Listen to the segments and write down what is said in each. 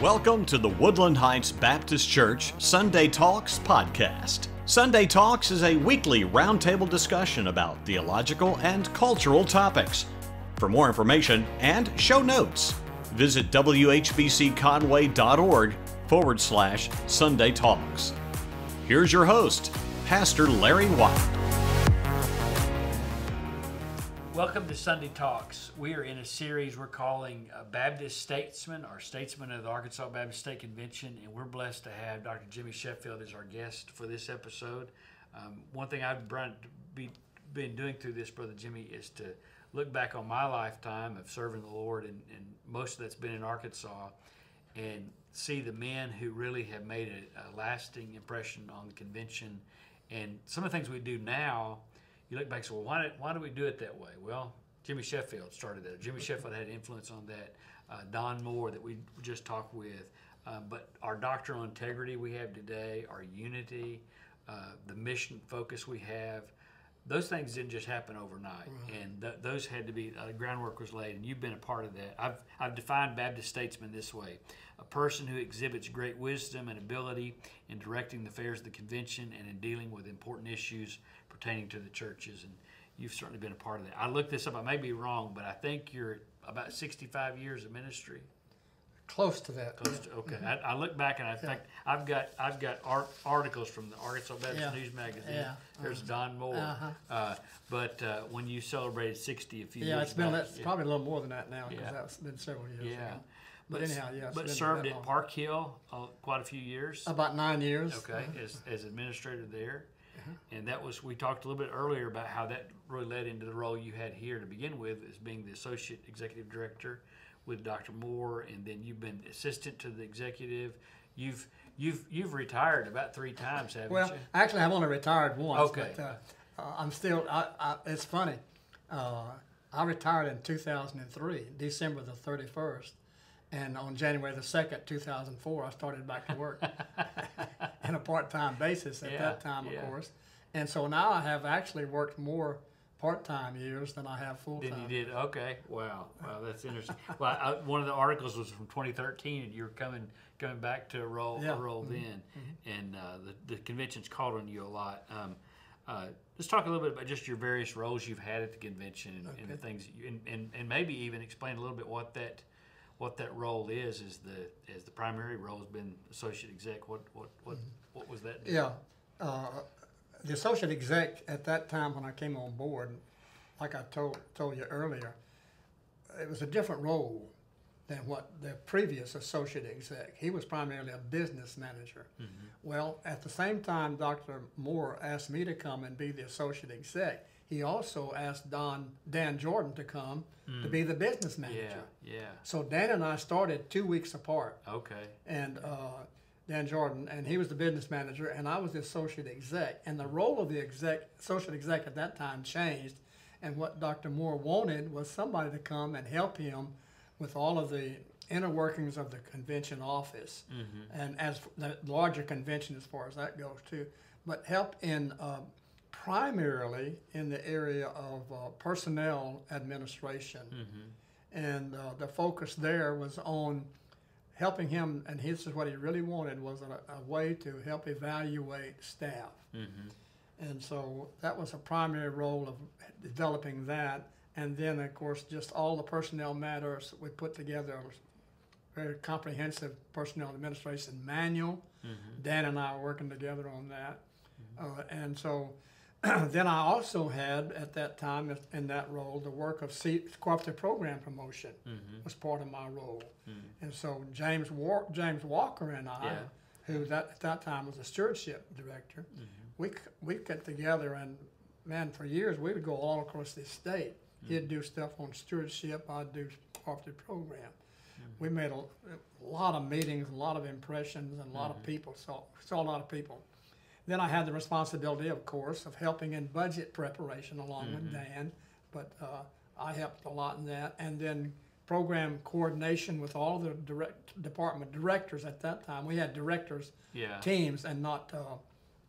Welcome to the Woodland Heights Baptist Church Sunday Talks podcast. Sunday Talks is a weekly roundtable discussion about theological and cultural topics. For more information and show notes, visit whbcconway.org/Sunday Talks. Here's your host, Pastor Larry White. Welcome to Sunday Talks. We are in a series we're calling Baptist Statesman, or Statesman of the Arkansas Baptist State Convention, and we're blessed to have Dr. Jimmie Sheffield as our guest for this episode. One thing I've been doing through this, Brother Jimmie, is to look back on my lifetime of serving the Lord, and most of that's been in Arkansas, and see the men who really have made a lasting impression on the convention. And some of the things we do now, you look back and say, well, why do we do it that way? Well, Jimmie Sheffield started that. Jimmie Sheffield had influence on that. Don Moore that we just talked with. But our doctrinal integrity we have today, our unity, the mission focus we have, those things didn't just happen overnight. Mm-hmm. And those had to be, groundwork was laid, and you've been a part of that. I've defined Baptist statesman this way: a person who exhibits great wisdom and ability in directing the affairs of the convention and in dealing with important issues pertaining to the churches. And you've certainly been a part of that. I looked this up. I may be wrong, but I think you're about 65 years of ministry. Close to that. Okay. Mm-hmm. I look back and I think I've got articles from the Arkansas Baptist News Magazine. Yeah. There's Don Moore. But when you celebrated 60 a few years ago. Yeah, it's probably a little more than that now, because that's been several years ago. But anyhow, But served at Park Hill quite a few years. About 9 years. Okay, as administrator there. And that was, we talked a little bit earlier about how that really led into the role you had here to begin with, as being the associate executive director with Dr. Moore, and then you've been assistant to the executive. You've retired about 3 times, haven't you? Well, actually, I've only retired once. Okay. But I'm still. It's funny. I retired in 2003, December the 31st, and on January the 2nd, 2004, I started back to work on a part-time basis at that time, of course. And so now I have actually worked more part-time years than I have full-time. Then you did? Okay. Wow, that's interesting. Well, one of the articles was from 2013, and you were coming back to a role then, mm-hmm. And the convention's called on you a lot. Let's talk a little bit about just your various roles you've had at the convention, and the things, and maybe even explain a little bit what that role is. As the primary role has been associate exec. What was that? Yeah. The associate exec at that time when I came on board, like I told you earlier, it was a different role than what the previous associate exec. He was primarily a business manager. Mm-hmm. Well, at the same time, Dr. Moore asked me to come and be the associate exec, he also asked Dan Jordan to come to be the business manager. Yeah. So Dan and I started 2 weeks apart. Okay. And Dan Jordan, and he was the business manager, and I was the associate exec. And the role of the associate exec at that time changed, and what Dr. Moore wanted was somebody to come and help him with all of the inner workings of the convention office, mm-hmm. and as the larger convention as far as that goes too, but help in primarily in the area of personnel administration. Mm-hmm. And the focus there was on helping him, and this is what he really wanted, was a way to help evaluate staff. Mm-hmm. And so that was a primary role of developing that. And then, of course, just all the personnel matters. We put together a very comprehensive personnel administration manual. Mm-hmm. Dan and I are working together on that. Mm-hmm. And so then I also had, at that time, in that role, the work of cooperative program promotion was part of my role. Mm-hmm. And so James Walker and I, who at that time was a stewardship director, we got together, and man, for years we would go all across this state. He'd do stuff on stewardship, I'd do cooperative program. Mm-hmm. We made a lot of meetings, a lot of impressions, and a lot of people, saw a lot of people. Then I had the responsibility, of course, of helping in budget preparation along with Dan, but I helped a lot in that. And then program coordination with all the department directors at that time. We had directors, teams, and not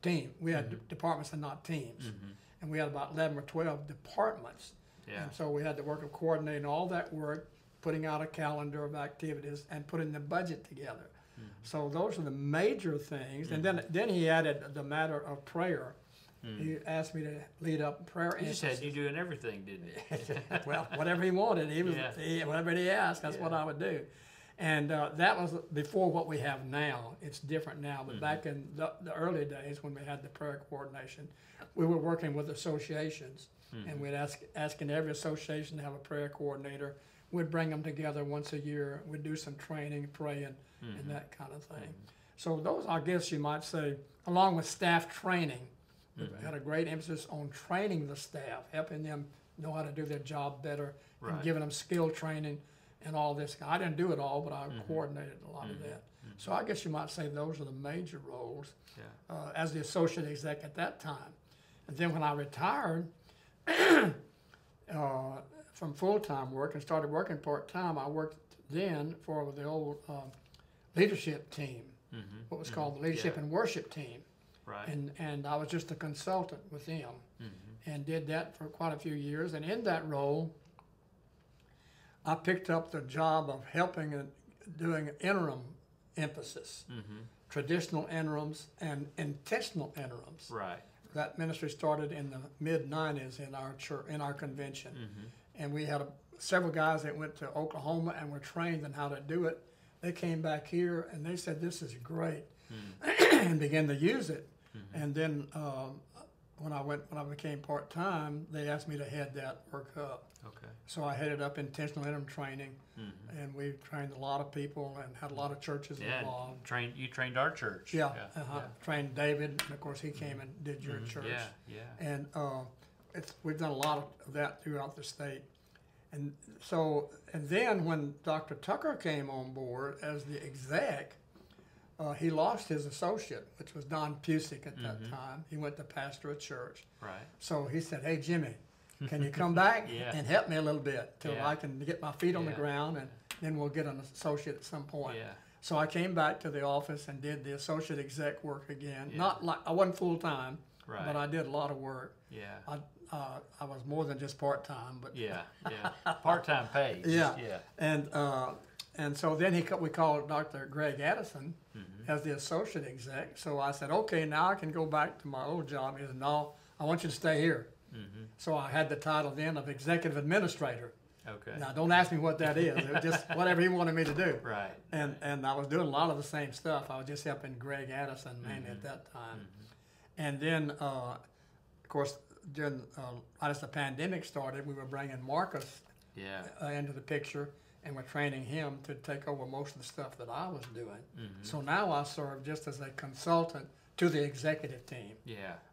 team. We had departments and not teams. Mm-hmm. And we had about 11 or 12 departments. Yeah. And so we had the work of coordinating all that work, putting out a calendar of activities, and putting the budget together. So those are the major things. And then he added the matter of prayer. He asked me to lead up prayer. He just had you doing everything, didn't he? Well, whatever he wanted, whatever he asked, that's what I would do. And that was before what we have now. It's different now, but back in the early days when we had the prayer coordination, we were working with associations, and we'd asking every association to have a prayer coordinator. We'd bring them together once a year. We'd do some training, praying, and that kind of thing. So those, I guess you might say, along with staff training, we had a great emphasis on training the staff, helping them know how to do their job better, and giving them skill training and all this. I didn't do it all, but I coordinated a lot of that. So I guess you might say those are the major roles as the associate exec at that time. And then when I retired from full-time work and started working part-time, I worked then for the old leadership team, what was called the leadership and worship team. Right. And I was just a consultant with them and did that for quite a few years. And in that role, I picked up the job of helping and doing interim emphasis, traditional interims and intentional interims. Right. That ministry started in the mid-90s in our church, in our convention. And we had several guys that went to Oklahoma and were trained in how to do it. They came back here and they said, this is great, and began to use it. And then when I became part-time, they asked me to head that work up. Okay. So I headed up intentional interim training, and we trained a lot of people and had a lot of churches involved. You trained our church. Yeah. Trained David, and of course he came and did your church. And we've done a lot of that throughout the state. And then when Dr. Tucker came on board as the exec, he lost his associate, which was Don Pusick at that time. He went to pastor a church. Right. So he said, hey, Jimmy, can you come back and help me a little bit till I can get my feet on the ground, and then we'll get an associate at some point. So I came back to the office and did the associate exec work again. Not like I wasn't full time, but I did a lot of work. I was more than just part time, but part-time pays. And so then we called Dr. Greg Addison as the associate exec. So I said, okay, now I can go back to my old job. He said, no, I want you to stay here. So I had the title then of executive administrator. Okay. Now don't ask me what that is. It was just whatever he wanted me to do. Right. And I was doing a lot of the same stuff. I was just helping Greg Addison mainly at that time. And then, of course, during as the pandemic started, we were bringing Marcus into the picture, and we're training him to take over most of the stuff that I was doing. So now I serve just as a consultant to the executive team.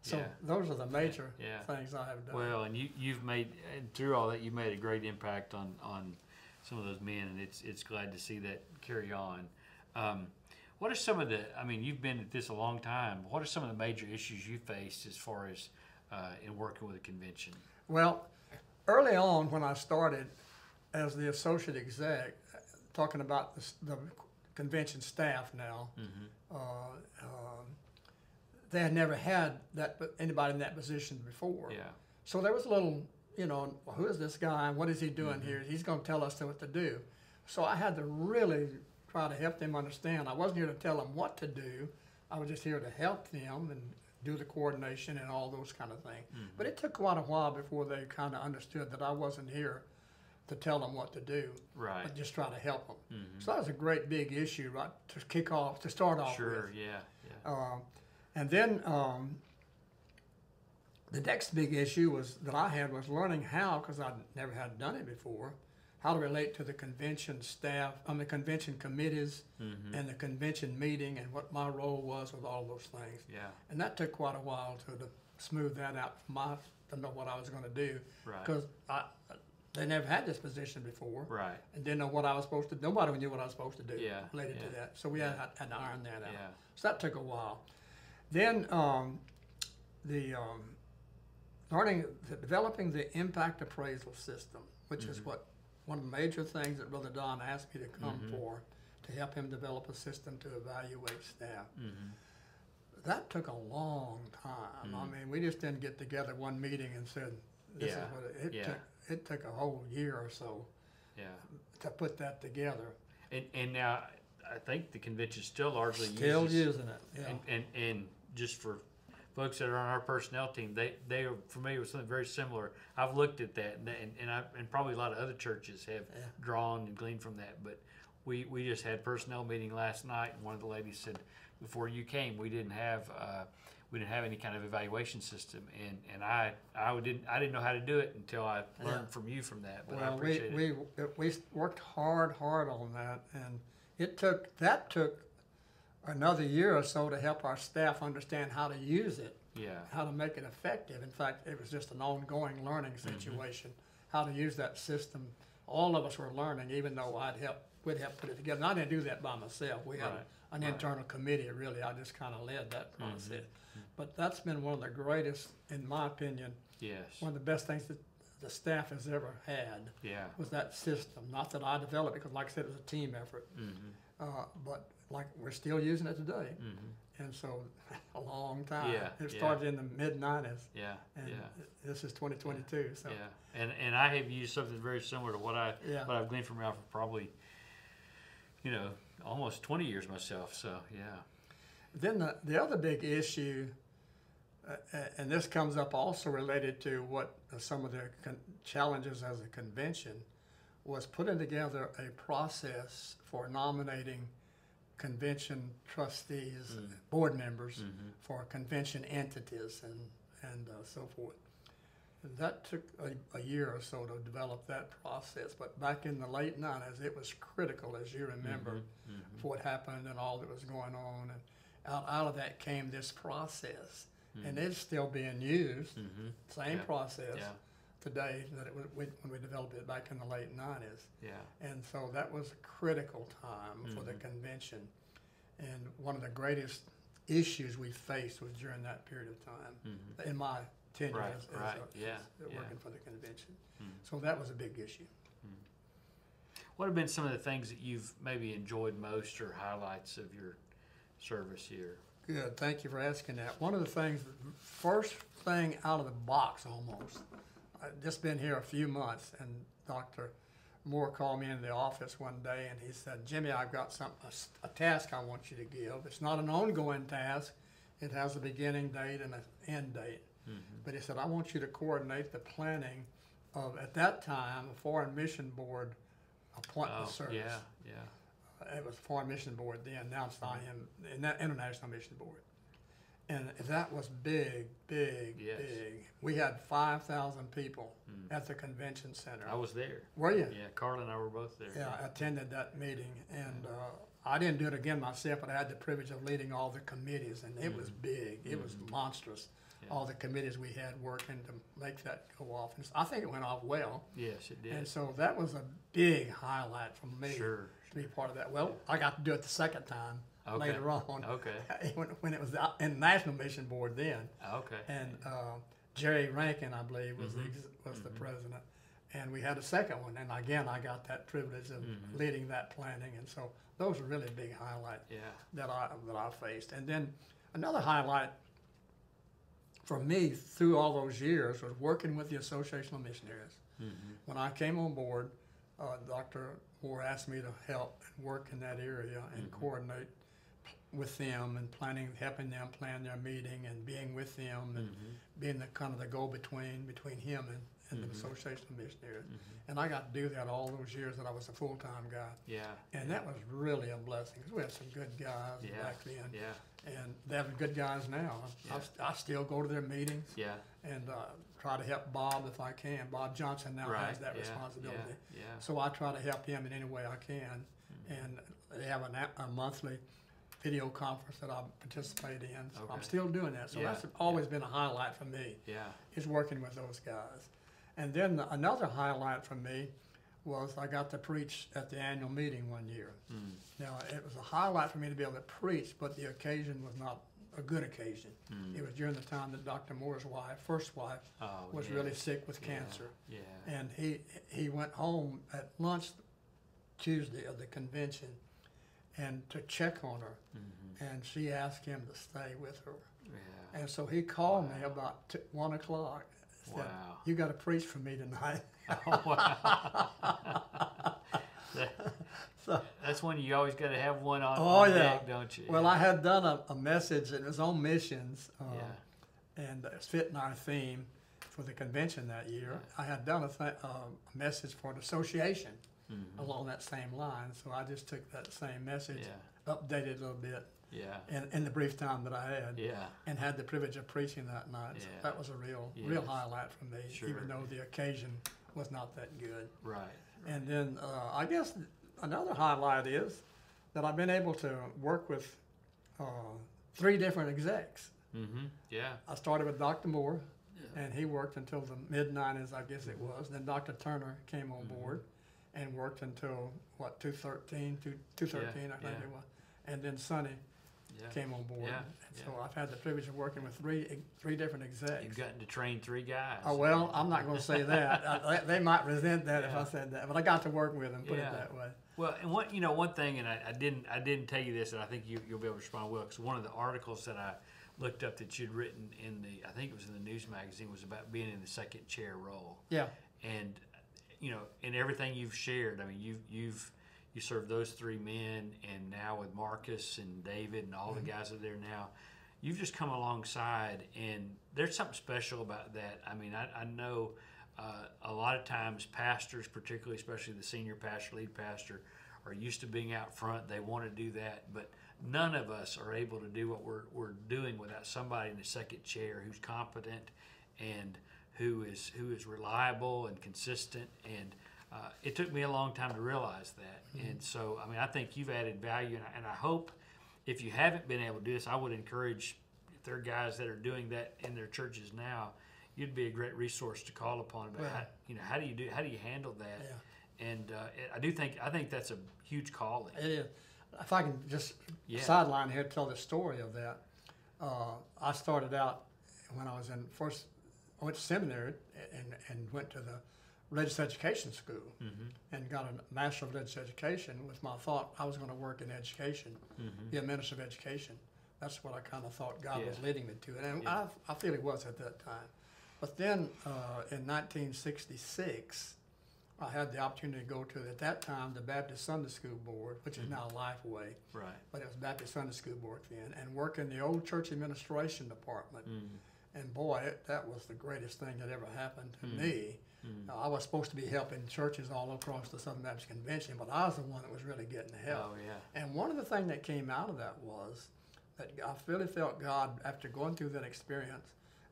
So those are the major things I have done. Well, and you've made, and through all that, you've made a great impact on some of those men, and it's glad to see that carry on. What are some of the, you've been at this a long time, what are some of the major issues you faced as far as in working with a convention? Well, early on when I started as the associate exec, talking about the convention staff now, they had never had anybody in that position before. So there was a little, who is this guy? What is he doing here? He's going to tell us what to do. So I had to really try to help them understand. I wasn't here to tell them what to do. I was just here to help them and do the coordination and all those kind of things. But it took quite a while before they kind of understood that I wasn't here to tell them what to do, but just try to help them. So that was a great big issue, right, to start off with. And then the next big issue that I had was learning how, because I never had done it before, how to relate to the convention staff, the convention committees, and the convention meeting, and what my role was with all those things. And that took quite a while to smooth that out to know what I was going to do, because they never had this position before, and didn't know what I was supposed to do. Nobody knew what I was supposed to do related to that. So we had to iron that out. So that took a while. Then developing the impact appraisal system, which is one of the major things that Brother Don asked me to come for, to help him develop a system to evaluate staff. That took a long time. We just didn't get together one meeting and said, this is what it took. It took a whole year or so Yeah. to put that together. And now I think the convention still largely Still uses, using it. Yeah. and just for folks that are on our personnel team, they are familiar with something very similar. I've looked at that, and probably a lot of other churches have drawn and gleaned from that. But we just had personnel meeting last night, and one of the ladies said, before you came, we didn't have any kind of evaluation system, and I didn't know how to do it until I learned from you from that. But I appreciate it. We worked hard on that, and it took another year or so to help our staff understand how to use it, how to make it effective. In fact, it was just an ongoing learning situation, how to use that system. All of us were learning, even though we'd help put it together. And I didn't do that by myself. We had an internal committee, really. I just kind of led that process. But that's been one of the greatest, in my opinion, one of the best things that the staff has ever had was that system. Not that I developed it, because like I said, it was a team effort. But like we're still using it today. And so a long time. It started in the mid-90s. And this is 2022. So and I have used something very similar to what I've gleaned from Ralph for probably, almost 20 years myself. So Then the other big issue, and this comes up also related to what some of the challenges as a convention, was putting together a process for nominating convention trustees, board members for convention entities and so forth. That took a year or so to develop that process, but back in the late 90s, it was critical, as you remember, for what happened and all that was going on. And out of that came this process, and it's still being used, same process today that it was when we developed it back in the late 90s. And so that was a critical time for the convention. And one of the greatest issues we faced was during that period of time, in my tenure as working for the convention. So that was a big issue. What have been some of the things that you've maybe enjoyed most or highlights of your service here? Good, thank you for asking that. One of the things, first thing out of the box almost, I've just been here a few months, and Dr. Moore called me into the office one day and he said, Jimmy, I've got a task I want you to give. It's not an ongoing task. It has a beginning date and an end date. But he said, I want you to coordinate the planning of, at that time, a Foreign Mission Board appointment service. It was Foreign Mission Board then, now it's International Mission Board. And that was big. We had 5,000 people at the convention center. I was there. Were you? Yeah, Carla and I were both there. Yeah, I attended that meeting, and I didn't do it again myself, but I had the privilege of leading all the committees, and it was big. It was monstrous. All the committees we had working to make that go off. And I think it went off well. Yes, it did. And so that was a big highlight for me to be part of that. Well, I got to do it the second time later on. When it was in the National Mission Board then. And Jerry Rankin, I believe, was the president. And we had a second one. And again, I got that privilege of leading that planning. And so those are really big highlights that I faced. And then another highlight for me through all those years was working with the Association of Missionaries. When I came on board, Dr. Moore asked me to help and work in that area and coordinate with them and helping them plan their meeting and being with them and being the kind of the go-between between him and the Association of Missionaries. And I got to do that all those years that I was a full-time guy. And that was really a blessing, because we had some good guys back then. And they have good guys now. I still go to their meetings and try to help Bob if I can. Bob Johnson now has that responsibility. So I try to help him in any way I can. And they have a monthly video conference that I participate in. So I'm still doing that. So that's always been a highlight for me, is working with those guys. And then another highlight for me was I got to preach at the annual meeting one year. Now, it was a highlight for me to be able to preach, but the occasion was not a good occasion. It was during the time that Dr. Moore's first wife, was really sick with cancer. And he went home at lunch Tuesday of the convention and to check on her. And she asked him to stay with her. And so he called me about 1 o'clock. Said, You got to preach for me tonight. Oh, wow. So, That's when you always got to have one oh on yeah, deck, don't you? well, I had done a message, and it was on missions, Yeah. and it's fitting our theme for the convention that year. Yeah. I had done a message for an association along that same line, so I just took that same message, updated it a little bit Yeah. in the brief time that I had, Yeah. and had the privilege of preaching that night. So Yeah. that was a real Yes. highlight for me, Sure. even though the occasion was not that good. Right. And then I guess another highlight is that I've been able to work with 3 different execs. Mm-hmm. Yeah. I started with Dr. Moore, Yeah. and he worked until the mid-90s, I guess it was. Then Dr. Turner came on board and worked until, 2013, I think yeah. it was. And then Sonny Yeah. came on board. Yeah, And so I've had the privilege of working with three different execs. You've gotten to train 3 guys. Oh, well, I'm not going to say that. They might resent that if Yeah. I said that, but I got to work with them, put Yeah. it that way. Well, and one thing, and I didn't tell you this, and I think you'll be able to respond well, because one of the articles that I looked up that you'd written I think it was in the news magazine, was about being in the second chair role. Yeah. And in everything you've shared, I mean, you served those 3 men, and now with Marcus and David and all the guys that are there now, you've just come alongside, and there's something special about that. I mean, I know a lot of times pastors, particularly, especially the senior pastor, lead pastor, are used to being out front. They want to do that, but none of us are able to do what we're doing without somebody in the second chair who's competent and who is reliable and consistent. And it took me a long time to realize that. And so, I mean, I think you've added value, and I hope if you haven't been able to do this, I would encourage, if there are guys that are doing that in their churches now, you'd be a great resource to call upon about how do you handle that? Yeah. And I think that's a huge calling. It is. If I can just sideline here, tell the story of that. I started out when I was I went to seminary and went to the religious education school and got a Master of Religious Education with my thought I was going to work in education, be a minister of education. That's what I kind of thought God was leading me to. And I feel He was at that time. But then in 1966, I had the opportunity to go to, at that time, the Baptist Sunday School Board, which is now Lifeway. Right. But it was Baptist Sunday School Board then, and work in the old church administration department. And boy, that was the greatest thing that ever happened to me. I was supposed to be helping churches all across the Southern Baptist Convention, but I was the one that was really getting the help. Oh, yeah. And one of the things that came out of that was that I really felt God, after going through that experience,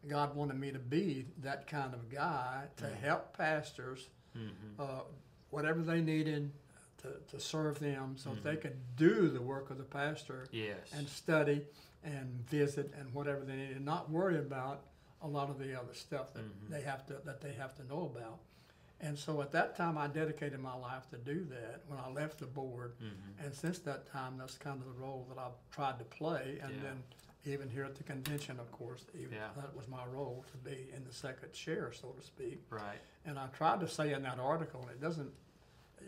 God wanted me to be that kind of guy to help pastors, whatever they needed to serve them, so that they could do the work of the pastor and study and visit and whatever they needed, not worry about a lot of the other stuff that they have to know about. And so at that time, I dedicated my life to do that when I left the board. And since that time, that's kind of the role that I've tried to play. And then even here at the convention, of course, that was my role, to be in the second chair, so to speak. Right. And I tried to say in that article, and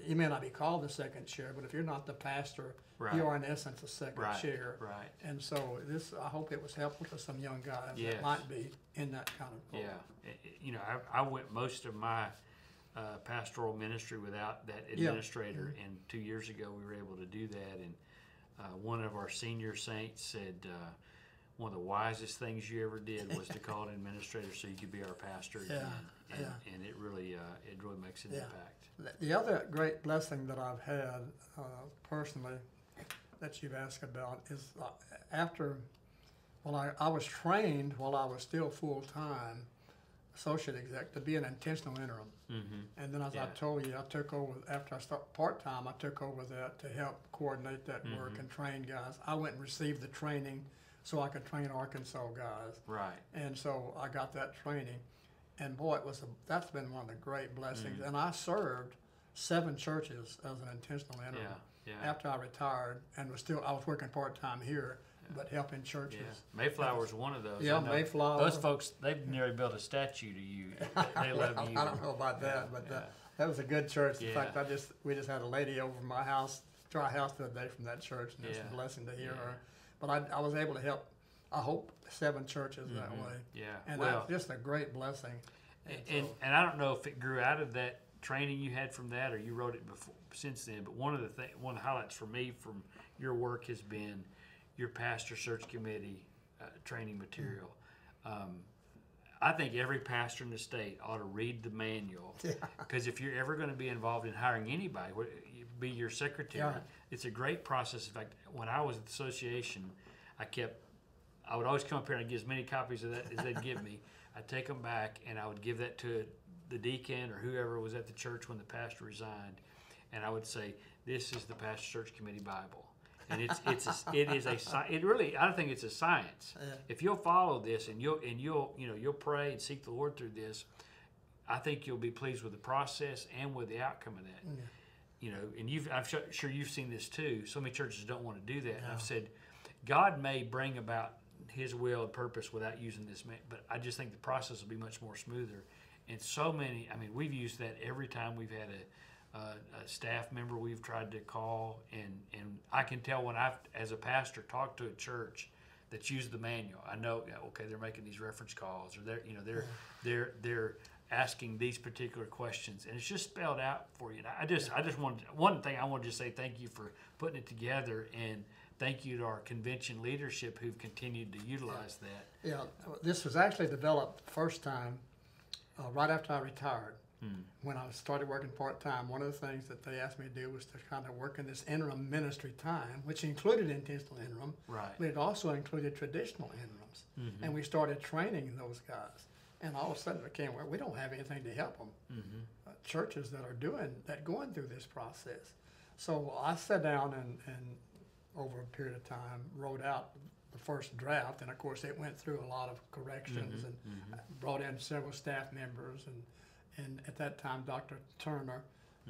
you may not be called the second chair, but if you're not the pastor, you are in essence a second chair. Right. And so I hope it was helpful to some young guys that might be in that kind of role. Yeah. I went most of my pastoral ministry without that administrator, and 2 years ago we were able to do that. And one of our senior saints said, one of the wisest things you ever did was to call an administrator so you could be our pastor again. And it really makes an impact. The other great blessing that I've had personally that you've asked about is I was trained while I was still full-time associate exec to be an intentional interim. And then as I told you, I took over, after I started part-time, I took over that to help coordinate that work and train guys. I went and received the training so I could train Arkansas guys. Right. And so I got that training. And boy, that's been one of the great blessings. And I served 7 churches as an intentional interim after I retired, and I was working part-time here, but helping churches. Mayflower's one of those. Yeah, Mayflower. Those folks, they've nearly built a statue to you. They love you. I don't know about that, but that was a good church. In fact, we just had a lady over my house, to our house the other day from that church, and it's a blessing to hear her. But I was able to help, I hope, 7 churches that way. Yeah. And that's just a great blessing. And I don't know if it grew out of that training you had from that, or you wrote it before since then. But one of the highlights for me from your work has been your pastor search committee training material. I think every pastor in the state ought to read the manual, because if you're ever going to be involved in hiring anybody, be your secretary. Yeah. It's a great process. In fact, when I was at the association, I would always come up here and I'd get as many copies of that as they'd give me. I'd take them back and I would give that to the deacon or whoever was at the church when the pastor resigned, and I would say, "This is the pastor search committee Bible." And I think it's a science. Yeah. If you'll follow this and you'll pray and seek the Lord through this, I think you'll be pleased with the process and with the outcome of that. Yeah. And I'm sure you've seen this too. So many churches don't want to do that. And I've said, God may bring about His will and purpose without using this, but I just think the process will be much more smoother. And so many, we've used that every time we've had a staff member we've tried to call, and I can tell when I've, as a pastor, talked to a church that's used the manual. I know, okay, they're making these reference calls, or they're asking these particular questions, and it's just spelled out for you. And I just wanted, one thing I want to just say thank you for putting it together, and thank you to our convention leadership who've continued to utilize that. Yeah, this was actually developed the first time right after I retired. When I started working part-time, one of the things that they asked me to do was to kind of work in this interim ministry time, which included intentional interim, Right. but it also included traditional interims. And we started training those guys. And all of a sudden it became, well, we don't have anything to help them. Churches that are going through this process. So I sat down and over a period of time wrote out the first draft, and of course it went through a lot of corrections and brought in several staff members, and at that time Dr. Turner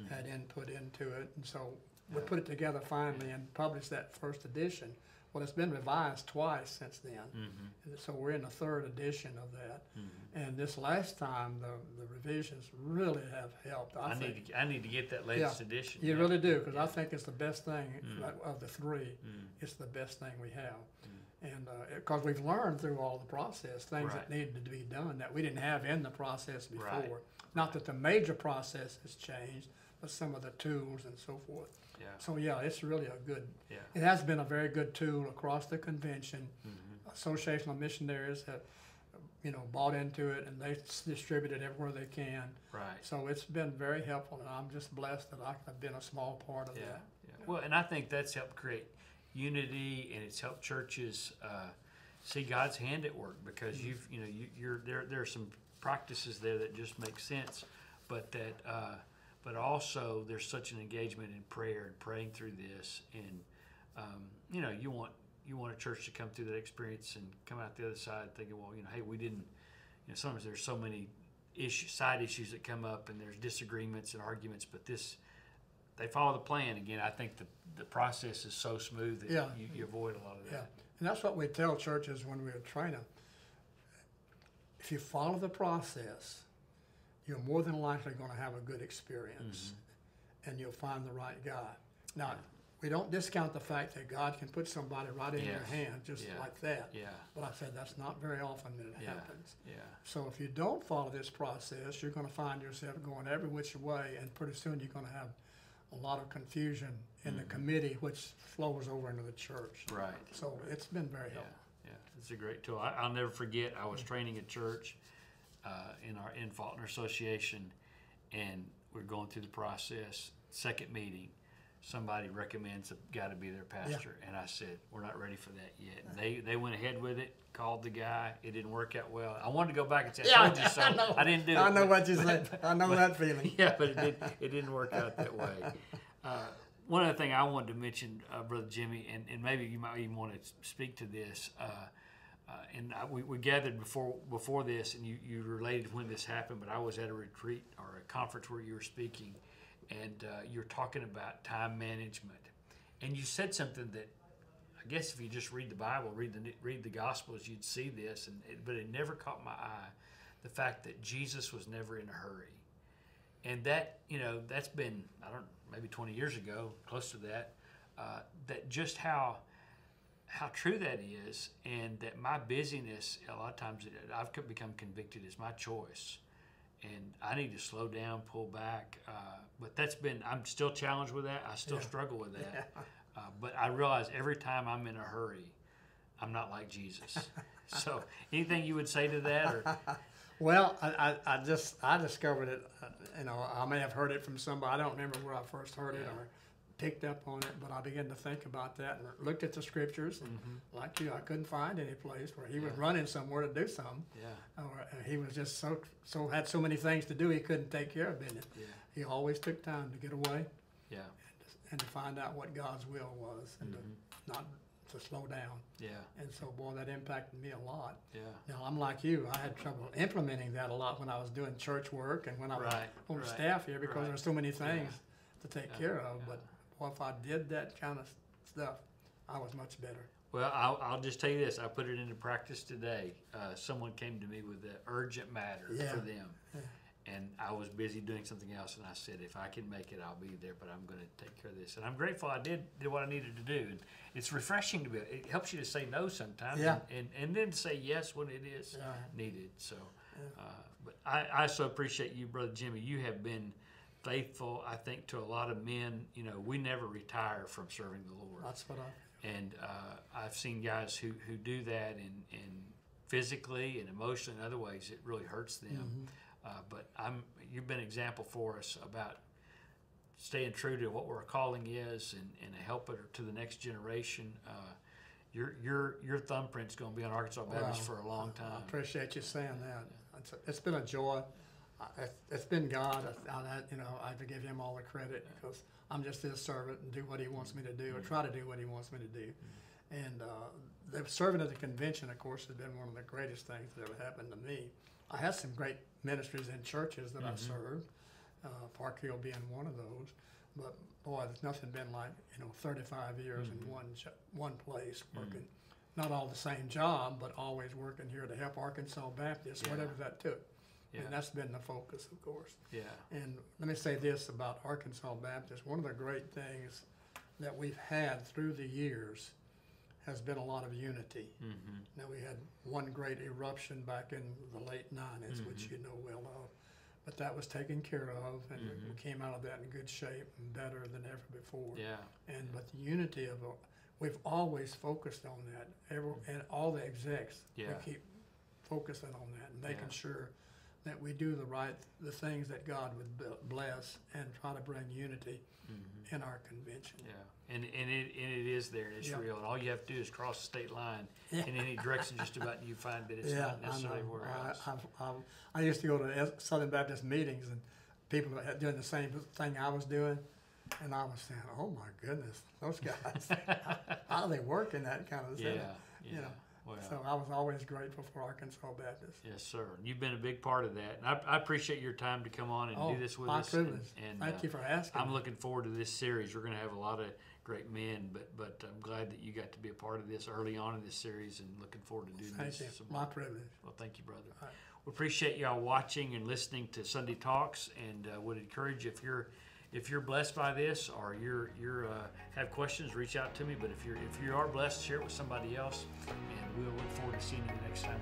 had input into it, and so we put it together finally and published that first edition. Well, it's been revised twice since then, and so we're in the third edition of that. And this last time, the revisions really have helped. I need to get that latest edition. You really do, because I think it's the best thing of the three. It's the best thing we have. And because we've learned through all the process, things that needed to be done that we didn't have in the process before. Right. Not that the major process has changed, but some of the tools and so forth. Yeah. So yeah, it's really a good, Yeah. it has been a very good tool across the convention. Association of Missionaries have, bought into it, and they distribute it everywhere they can. Right. So it's been very helpful, and I'm just blessed that I've been a small part of that. Yeah. Well, and I think that's helped create unity, and it's helped churches see God's hand at work, because there are some practices there that just make sense, but but also there's such an engagement in prayer and praying through this, and you want a church to come through that experience and come out the other side thinking, well, hey, we didn't. Sometimes there's so many side issues that come up, and there's disagreements and arguments, but they follow the plan. Again, I think the process is so smooth that you avoid a lot of that. Yeah, and that's what we tell churches when we train them. If you follow the process, you're more than likely going to have a good experience, and you'll find the right guy. Now, we don't discount the fact that God can put somebody right in your hand just like that. Yeah. But I said that's not very often that it happens. Yeah. So if you don't follow this process, you're going to find yourself going every which way, and pretty soon you're going to have a lot of confusion in the committee, which flows over into the church. Right. So it's been very helpful. Yeah, it's a great tool. I'll never forget, I was training a church in Faulkner Association, and we're going through the process. Second meeting, somebody recommends a guy to be their pastor, and I said, we're not ready for that yet. And they went ahead with it, called the guy. It didn't work out well. I wanted to go back and say, I told you so. I didn't do it. I know what you said. I know that feeling. Yeah, but it didn't work out that way. One other thing I wanted to mention, Brother Jimmie, and maybe you might even want to speak to this, we gathered before this, and you related when this happened, but I was at a retreat or a conference where you were speaking, and you were talking about time management. And you said something that, I guess if you just read the Bible, read the Gospels, you'd see this, but it never caught my eye, the fact that Jesus was never in a hurry. And that, that's been, maybe 20 years ago, close to that, that just how true that is, and that my busyness, a lot of times I've become convicted, is my choice. I need to slow down, pull back. But I'm still challenged with that. I still struggle with that. Yeah. But I realize every time I'm in a hurry, I'm not like Jesus. So anything you would say to that? Or? Well, I discovered it. I may have heard it from somebody. I don't remember where I first heard it or picked up on it, but I began to think about that and looked at the scriptures. And like you, I couldn't find any place where he was running somewhere to do something. Yeah. Or he was just had so many things to do he couldn't take care of business. Yeah. He always took time to get away. Yeah. And to find out what God's will was, and to not to slow down. Yeah. And so, boy, that impacted me a lot. Yeah. Now, I'm like you. I had trouble implementing that a lot when I was doing church work and when I was on staff here, because there were so many things to take care of. But boy, if I did that kind of stuff, I was much better. Well, I'll just tell you this. I put it into practice today. Someone came to me with an urgent matter for them. Yeah. And I was busy doing something else, and I said, if I can make it, I'll be there, but I'm going to take care of this. And I'm grateful I did what I needed to do. And it's refreshing to be, it helps you to say no sometimes, and then say yes when it is needed. So, but I so appreciate you, Brother Jimmie. You have been faithful, I think, to a lot of men. We never retire from serving the Lord. That's what And I've seen guys who do that, and physically and emotionally and other ways, it really hurts them. But you've been an example for us about staying true to what our calling is and a helper to the next generation. Your thumbprint's going to be on Arkansas Baptist for a long time. I appreciate you saying that. It's been a joy. It's been God. I have to give him all the credit because I'm just his servant and do what he wants me to do, or try to do what he wants me to do. And the serving at the convention, of course, has been one of the greatest things that ever happened to me. I had some great ministries in churches that I served, Park Hill being one of those. But boy, there's nothing been like 35 years in one place working. Not all the same job, but always working here to help Arkansas Baptist, whatever that took. Yeah. And that's been the focus, of course. Yeah. And let me say this about Arkansas Baptist. One of the great things that we've had through the years has been a lot of unity. Now, we had one great eruption back in the late 90s, which you know well of. But that was taken care of, and we came out of that in good shape and better than ever before. Yeah. But the unity of we've always focused on that. And all the execs, we keep focusing on that and making sure that we do the things that God would bless, and try to bring unity in our convention. Yeah, and it is there, and it's real, and all you have to do is cross the state line in any direction just about, and you find that it's not necessarily where else. I used to go to Southern Baptist meetings, and people were doing the same thing I was doing, and I was saying, oh my goodness, those guys, how do they work in that kind of thing? Yeah. Wow. So I was always grateful for Arkansas Baptist. Yes, sir. You've been a big part of that. And I appreciate your time to come on and do this with us. My privilege. And thank you for asking. I'm looking forward to this series. We're going to have a lot of great men, but I'm glad that you got to be a part of this early on in this series, and looking forward to doing this. Thank you. My privilege. Well, thank you, brother. Right. We appreciate y'all watching and listening to Sunday Talks, and would encourage, if you're blessed by this, or you're have questions, reach out to me. But if you are blessed, share it with somebody else, and we'll look forward to seeing you next time.